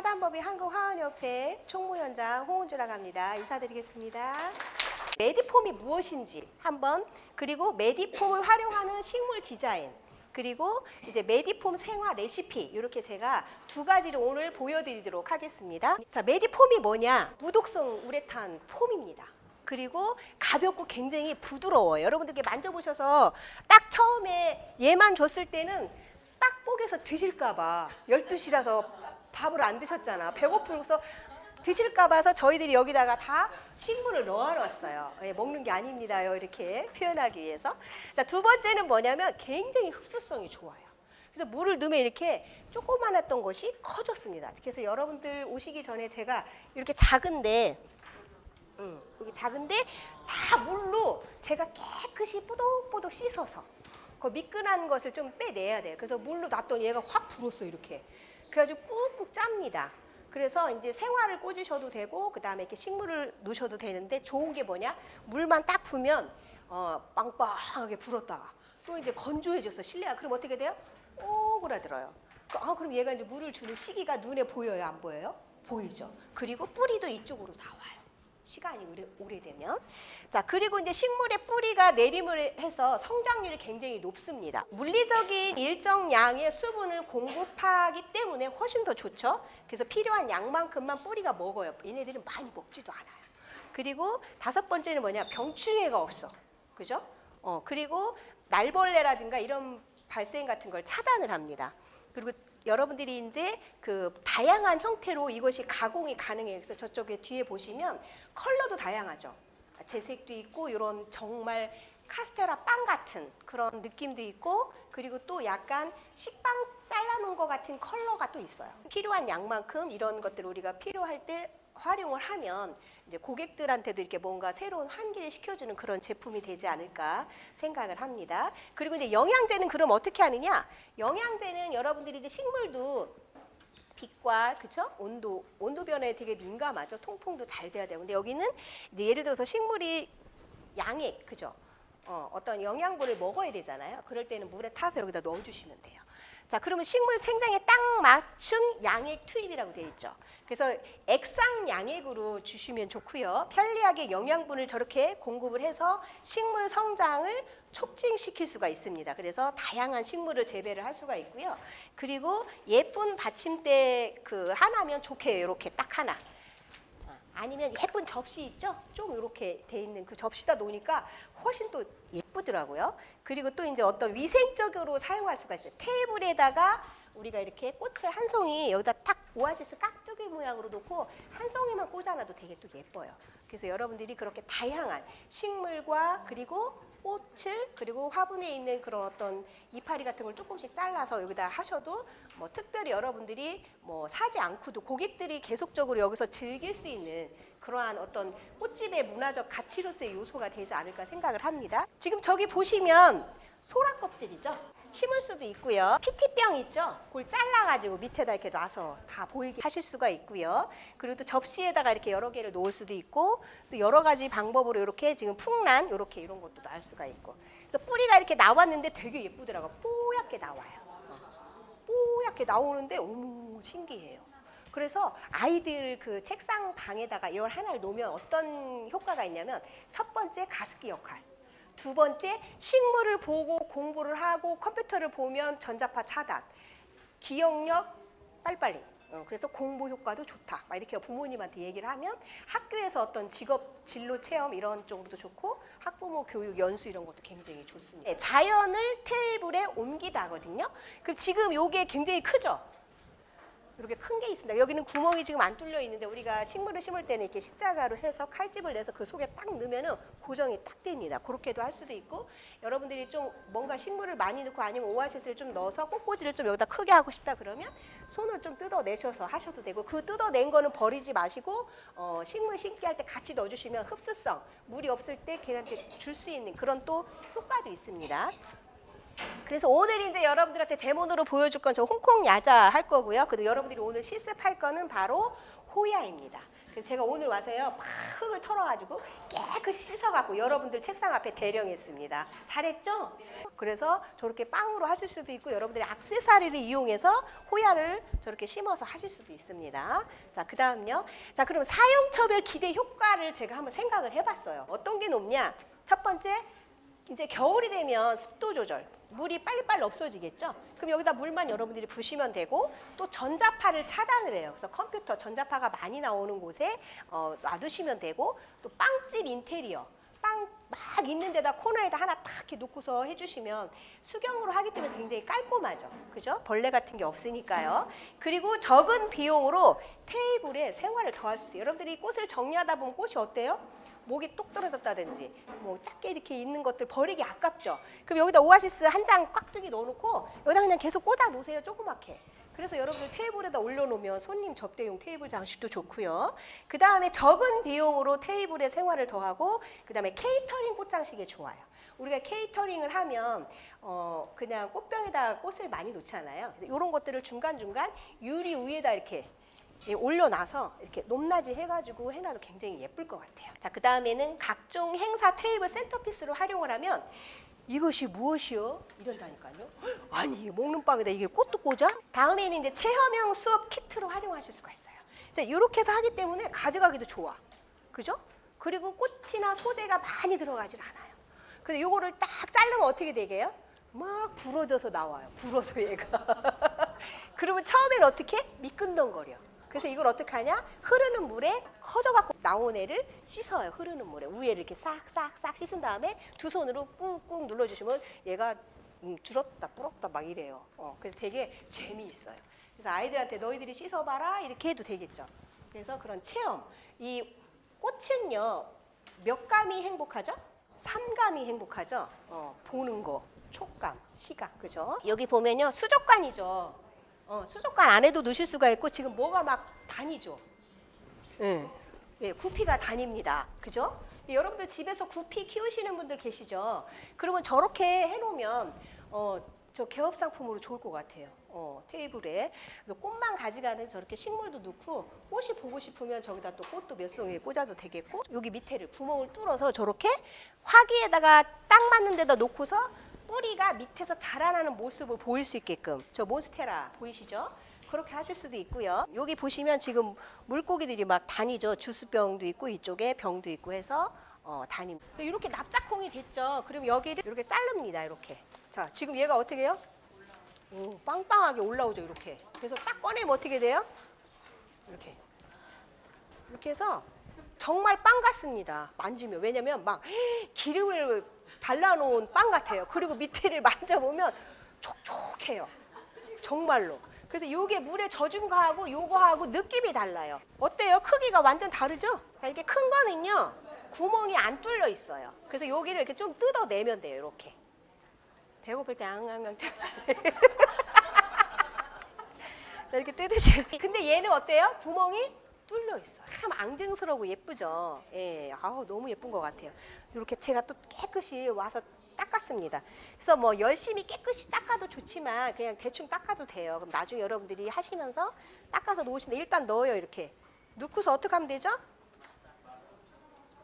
사단법인 한국화원협회 총무위원장 홍은주라고 합니다. 인사드리겠습니다. 메디폼이 무엇인지 한번, 그리고 메디폼을 활용하는 식물 디자인, 그리고 이제 메디폼 생화 레시피, 이렇게 제가 두 가지를 오늘 보여드리도록 하겠습니다. 자, 메디폼이 뭐냐? 무독성 우레탄 폼입니다. 그리고 가볍고 굉장히 부드러워요. 여러분들께 만져보셔서 딱 처음에 얘만 줬을 때는 딱 뽀개서 드실까봐 12시라서 밥을 안 드셨잖아. 배고프면서 드실까봐서 저희들이 여기다가 다 식물을 넣어놨어요. 예, 먹는 게 아닙니다요. 이렇게 표현하기 위해서. 자, 두 번째는 뭐냐면 굉장히 흡수성이 좋아요. 그래서 물을 넣으면 이렇게 조그만했던 것이 커졌습니다. 그래서 여러분들 오시기 전에 제가 이렇게 작은데 여기 작은데 다 물로 제가 깨끗이 뽀독뽀독 씻어서 그 미끈한 것을 좀 빼내야 돼요. 그래서 물로 놨더니 얘가 확 불었어요. 이렇게. 그래가지고 꾹꾹 짭니다. 그래서 이제 생화를 꽂으셔도 되고, 그 다음에 이렇게 식물을 넣으셔도 되는데, 좋은 게 뭐냐? 물만 딱 부으면 빵빵하게 불었다가 또 이제 건조해져서 실내가 그럼 어떻게 돼요? 오그라들어요. 그럼 얘가 이제 물을 주는 시기가 눈에 보여요? 안 보여요? 보이죠. 그리고 뿌리도 이쪽으로 나와요. 시간이 오래되면. 자, 그리고 이제 식물의 뿌리가 내림을 해서 성장률이 굉장히 높습니다. 물리적인 일정 양의 수분을 공급하기 때문에 훨씬 더 좋죠. 그래서 필요한 양만큼만 뿌리가 먹어요. 얘네들은 많이 먹지도 않아요. 그리고 다섯 번째는 뭐냐? 병충해가 없어. 그죠? 그리고 날벌레라든가 이런 발생 같은 걸 차단을 합니다. 그리고 여러분들이 이제 그 다양한 형태로 이것이 가공이 가능해요. 그래서 저쪽에 뒤에 보시면 컬러도 다양하죠. 재색도 있고 이런 정말 카스테라 빵 같은 그런 느낌도 있고, 그리고 또 약간 식빵 잘라놓은 것 같은 컬러가 또 있어요. 필요한 양만큼 이런 것들을 우리가 필요할 때 활용을 하면 이제 고객들한테도 이렇게 뭔가 새로운 환기를 시켜주는 그런 제품이 되지 않을까 생각을 합니다. 그리고 이제 영양제는 그럼 어떻게 하느냐? 영양제는 여러분들이 이제 식물도 빛과 그쵸? 온도 변화에 되게 민감하죠. 통풍도 잘 돼야 되고. 근데 여기는 이제 예를 들어서 식물이 양액, 그죠? 어떤 영양분을 먹어야 되잖아요. 그럴 때는 물에 타서 여기다 넣어주시면 돼요. 자, 그러면 식물 생장에 딱 맞춘 양액 투입이라고 되어 있죠. 그래서 액상 양액으로 주시면 좋고요. 편리하게 영양분을 저렇게 공급을 해서 식물 성장을 촉진시킬 수가 있습니다. 그래서 다양한 식물을 재배를 할 수가 있고요. 그리고 예쁜 받침대 그 하나면 좋게 이렇게 딱 하나. 아니면 예쁜 접시 있죠? 좀 이렇게 돼 있는 그 접시다 놓으니까 훨씬 또 예쁘더라고요. 그리고 또 이제 어떤 위생적으로 사용할 수가 있어요. 테이블에다가 우리가 이렇게 꽃을 한 송이 여기다 탁 오아시스 깍두기 모양으로 놓고 한 송이만 꽂아놔도 되게 또 예뻐요. 그래서 여러분들이 그렇게 다양한 식물과 그리고 꽃을, 그리고 화분에 있는 그런 어떤 이파리 같은 걸 조금씩 잘라서 여기다 하셔도 뭐 특별히 여러분들이 뭐 사지 않고도 고객들이 계속적으로 여기서 즐길 수 있는 그러한 어떤 꽃집의 문화적 가치로서의 요소가 되지 않을까 생각을 합니다. 지금 저기 보시면 소라 껍질이죠. 심을 수도 있고요. PT병 있죠? 그걸 잘라가지고 밑에다 이렇게 놔서 다 보이게 하실 수가 있고요. 그리고 또 접시에다가 이렇게 여러 개를 놓을 수도 있고, 또 여러 가지 방법으로 이렇게 지금 풍란 이렇게 이런 것도 날 수가 있고. 그래서 뿌리가 이렇게 나왔는데 되게 예쁘더라고요. 뽀얗게 나와요. 뽀얗게 나오는데 어머 신기해요. 그래서 아이들 그 책상 방에다가 이걸 하나를 놓으면 어떤 효과가 있냐면, 첫 번째 가습기 역할, 두 번째 식물을 보고 공부를 하고 컴퓨터를 보면 전자파 차단, 기억력 빨리빨리, 그래서 공부 효과도 좋다 막 이렇게 부모님한테 얘기를 하면 학교에서 어떤 직업 진로 체험 이런 쪽으로도 좋고, 학부모 교육 연수 이런 것도 굉장히 좋습니다. 자연을 테이블에 옮기다거든요. 그럼 지금 요게 굉장히 크죠? 이렇게 큰 게 있습니다. 여기는 구멍이 지금 안 뚫려 있는데, 우리가 식물을 심을 때는 이렇게 십자가로 해서 칼집을 내서 그 속에 딱 넣으면은 고정이 딱 됩니다. 그렇게도 할 수도 있고, 여러분들이 좀 뭔가 식물을 많이 넣고 아니면 오아시스를 좀 넣어서 꽃꽂이를 좀 여기다 크게 하고 싶다 그러면 손을 좀 뜯어내셔서 하셔도 되고, 그 뜯어낸 거는 버리지 마시고 식물 심기 할 때 같이 넣어주시면 흡수성, 물이 없을 때 걔한테 줄 수 있는 그런 또 효과도 있습니다. 그래서 오늘 이제 여러분들한테 데모로 보여줄 건 저 홍콩 야자 할 거고요. 그리고 여러분들이 오늘 실습할 거는 바로 호야입니다. 그래서 제가 오늘 와서요, 막 흙을 털어가지고 깨끗이 씻어갖고 여러분들 책상 앞에 대령했습니다. 잘했죠? 그래서 저렇게 빵으로 하실 수도 있고 여러분들이 액세서리를 이용해서 호야를 저렇게 심어서 하실 수도 있습니다. 자, 그 다음요. 자, 그럼 사용처별 기대 효과를 제가 한번 생각을 해봤어요. 어떤 게 높냐? 첫 번째, 이제 겨울이 되면 습도 조절, 물이 빨리빨리 없어지겠죠? 그럼 여기다 물만 여러분들이 부시면 되고 또 전자파를 차단을 해요. 그래서 컴퓨터 전자파가 많이 나오는 곳에 놔두시면 되고 또 빵집 인테리어, 빵 막 있는 데다 코너에다 하나 딱 이렇게 놓고서 해주시면 수경으로 하기 때문에 굉장히 깔끔하죠. 그죠? 벌레 같은 게 없으니까요. 그리고 적은 비용으로 테이블에 생활을 더할 수 있어요. 여러분들이 꽃을 정리하다 보면 꽃이 어때요? 목이 뚝 떨어졌다든지 뭐 작게 이렇게 있는 것들 버리기 아깝죠. 그럼 여기다 오아시스 한 장 꽉두기 넣어놓고 여기다 그냥 계속 꽂아 놓으세요. 조그맣게. 그래서 여러분들 테이블에다 올려놓으면 손님 접대용 테이블 장식도 좋고요. 그 다음에 적은 비용으로 테이블에 생활을 더하고 그 다음에 케이터링 꽃장식에 좋아요. 우리가 케이터링을 하면 그냥 꽃병에다 꽃을 많이 놓잖아요. 그래서 이런 것들을 중간중간 유리 위에다 이렇게 올려놔서 이렇게 높낮이 해가지고 해놔도 굉장히 예쁠 것 같아요. 자, 그 다음에는 각종 행사 테이블 센터피스로 활용을 하면 이것이 무엇이요? 이런다니까요. 아니, 먹는 빵에다 이게 꽃도 꽂아? 다음에는 이제 체험형 수업 키트로 활용하실 수가 있어요. 그래서 이렇게 해서 하기 때문에 가져가기도 좋아. 그죠? 그리고 꽃이나 소재가 많이 들어가질 않아요. 근데 이거를 딱 자르면 어떻게 되게요? 막 부러져서 나와요. 불어서 얘가. 그러면 처음엔 어떻게? 미끈덩거려. 그래서 이걸 어떻게 하냐? 흐르는 물에 커져갖고 나온 애를 씻어요. 흐르는 물에. 위에를 이렇게 싹싹싹 씻은 다음에 두 손으로 꾹꾹 눌러주시면 얘가 줄었다 불었다 막 이래요. 그래서 되게 재미있어요. 그래서 아이들한테 너희들이 씻어봐라 이렇게 해도 되겠죠. 그래서 그런 체험. 이 꽃은요. 몇 감이 행복하죠? 3감이 행복하죠. 보는 거, 촉감, 시각, 그죠? 여기 보면요. 수족관이죠. 수족관 안에도 넣으실 수가 있고 지금 뭐가 막 다니죠. 예, 구피가 다닙니다. 그죠? 여러분들 집에서 구피 키우시는 분들 계시죠? 그러면 저렇게 해놓으면 저 개업 상품으로 좋을 것 같아요. 테이블에. 그래서 꽃만 가져가는 저렇게 식물도 넣고 꽃이 보고 싶으면 저기다 또 꽃도 몇 송이 꽂아도 되겠고 여기 밑에를 구멍을 뚫어서 저렇게 화기에다가 딱 맞는 데다 놓고서 뿌리가 밑에서 자라나는 모습을 보일 수 있게끔 저 몬스테라 보이시죠? 그렇게 하실 수도 있고요. 여기 보시면 지금 물고기들이 막 다니죠. 주스병도 있고 이쪽에 병도 있고 해서 다닙니다. 이렇게 납작콩이 됐죠. 그럼 여기를 이렇게 자릅니다. 이렇게. 자, 지금 얘가 어떻게 해요? 빵빵하게 올라오죠. 이렇게. 그래서 딱 꺼내면 어떻게 돼요? 이렇게. 이렇게 해서 정말 빵 같습니다. 만지면. 왜냐면 막 기름을 발라놓은 빵 같아요. 그리고 밑에를 만져보면 촉촉해요. 정말로. 그래서 이게 물에 젖은 거하고 요거하고 느낌이 달라요. 어때요? 크기가 완전 다르죠? 자, 이렇게 큰 거는요. 구멍이 안 뚫려 있어요. 그래서 여기를 이렇게 좀 뜯어내면 돼요. 이렇게. 배고플 때 앙앙앙 이렇게 뜯으시면. 근데 얘는 어때요? 구멍이 뚫려 있어요. 참 앙증스러우고 예쁘죠. 예, 아우 너무 예쁜 것 같아요. 이렇게 제가 또 깨끗이 와서 닦았습니다. 그래서 뭐 열심히 깨끗이 닦아도 좋지만 그냥 대충 닦아도 돼요. 그럼 나중에 여러분들이 하시면서 닦아서 놓으시는데 일단 넣어요. 이렇게 넣고서 어떻게 하면 되죠?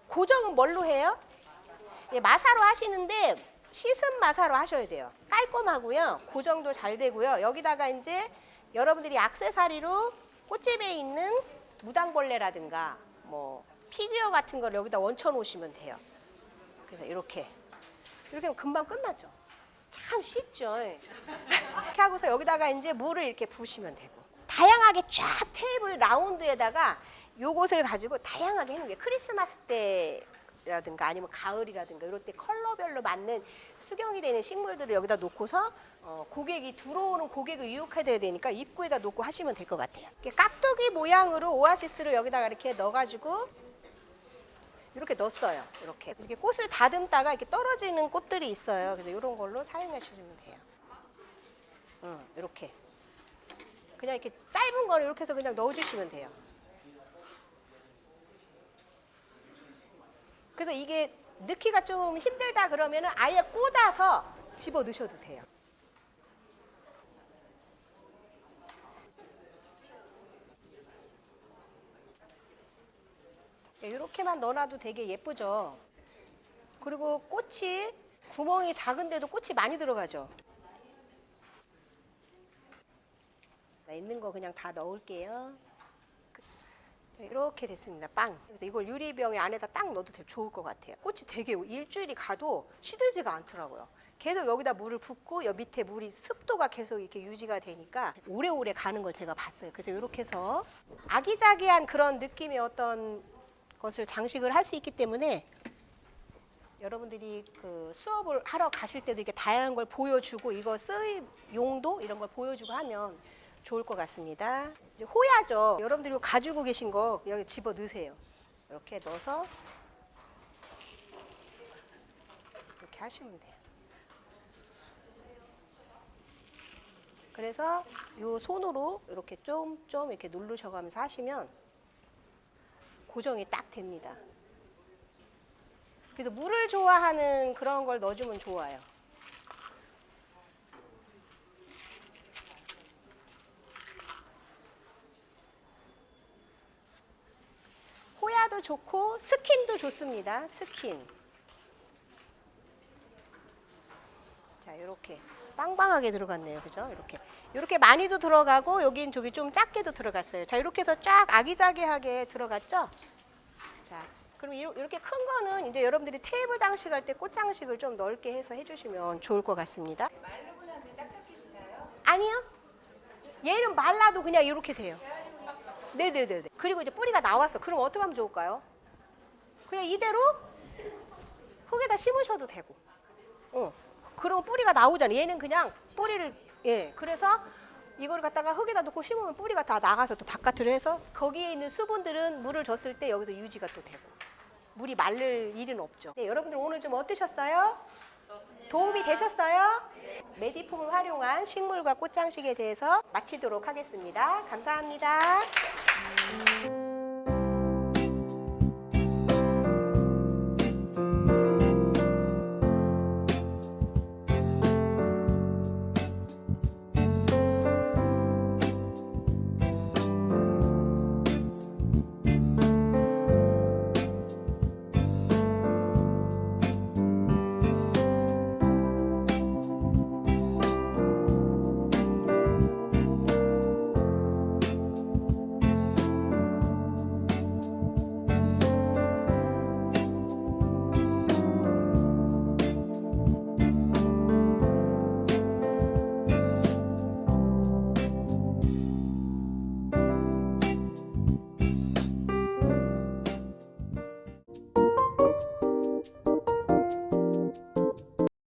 고정은 뭘로 해요? 예, 마사로 하시는데 씻은 마사로 하셔야 돼요. 깔끔하고요. 고정도 잘 되고요. 여기다가 이제 여러분들이 액세서리로 꽃집에 있는 무당벌레라든가 뭐 피규어 같은 걸 여기다 얹혀 놓으시면 돼요. 그래서 이렇게 하면 금방 끝나죠. 참 쉽죠. 이렇게 하고서 여기다가 이제 물을 이렇게 부으시면 되고 다양하게 쫙 테이블 라운드에다가 요것을 가지고 다양하게 해놓은 게 크리스마스 때라든가 아니면 가을이라든가 이럴 때 컬러별로 맞는 수경이 되는 식물들을 여기다 놓고서 고객이 들어오는 고객을 유혹해야 되니까 입구에다 놓고 하시면 될 것 같아요. 깍두기 모양으로 오아시스를 여기다가 이렇게 넣어가지고 이렇게 넣었어요. 이렇게 꽃을 다듬다가 이렇게 떨어지는 꽃들이 있어요. 그래서 이런 걸로 사용하시면 돼요. 이렇게 그냥 이렇게 짧은 거를 이렇게 해서 그냥 넣어주시면 돼요. 그래서 이게 넣기가 좀 힘들다 그러면은 아예 꽂아서 집어 넣으셔도 돼요. 이렇게만 넣어놔도 되게 예쁘죠. 그리고 꽃이 구멍이 작은데도 꽃이 많이 들어가죠. 있는 거 그냥 다 넣을게요. 이렇게 됐습니다. 빵. 그래서 이걸 유리병에 안에다 딱 넣어도 되게 좋을 것 같아요. 꽃이 되게 일주일이 가도 시들지가 않더라고요. 계속 여기다 물을 붓고 여 밑에 물이 습도가 계속 이렇게 유지가 되니까 오래오래 가는 걸 제가 봤어요. 그래서 이렇게 해서 아기자기한 그런 느낌의 어떤 것을 장식을 할 수 있기 때문에 여러분들이 그 수업을 하러 가실 때도 이렇게 다양한 걸 보여주고 이거 쓰임 용도 이런 걸 보여주고 하면 좋을 것 같습니다. 이제 호야죠. 여러분들이 가지고 계신 거 여기 집어 넣으세요. 이렇게 넣어서 이렇게 하시면 돼요. 그래서 이 손으로 이렇게 좀 이렇게 누르셔가면서 하시면 고정이 딱 됩니다. 그래도 물을 좋아하는 그런 걸 넣어주면 좋아요. 호야도 좋고 스킨도 좋습니다. 스킨. 자, 이렇게 빵빵하게 들어갔네요. 그죠? 이렇게 많이도 들어가고 여긴 저기 좀 작게도 들어갔어요. 자, 이렇게 해서 쫙 아기자기하게 들어갔죠? 자, 그럼 이렇게 큰 거는 이제 여러분들이 테이블 장식할 때 꽃 장식을 좀 넓게 해서 해주시면 좋을 것 같습니다. 말르고 나면 딱딱해지나요? 아니요. 얘는 말라도 그냥 이렇게 돼요. 네네네네. 그리고 이제 뿌리가 나왔어. 그럼 어떻게 하면 좋을까요? 그냥 이대로 흙에다 심으셔도 되고. 그럼 뿌리가 나오잖아요. 얘는 그냥 뿌리를, 예. 그래서 이걸 갖다가 흙에다 놓고 심으면 뿌리가 다 나가서 또 바깥으로 해서 거기에 있는 수분들은 물을 줬을 때 여기서 유지가 또 되고. 물이 마를 일은 없죠. 네, 여러분들 오늘 좀 어떠셨어요? 도움이 되셨어요? 메디폼을 활용한 식물과 꽃장식에 대해서 마치도록 하겠습니다. 감사합니다.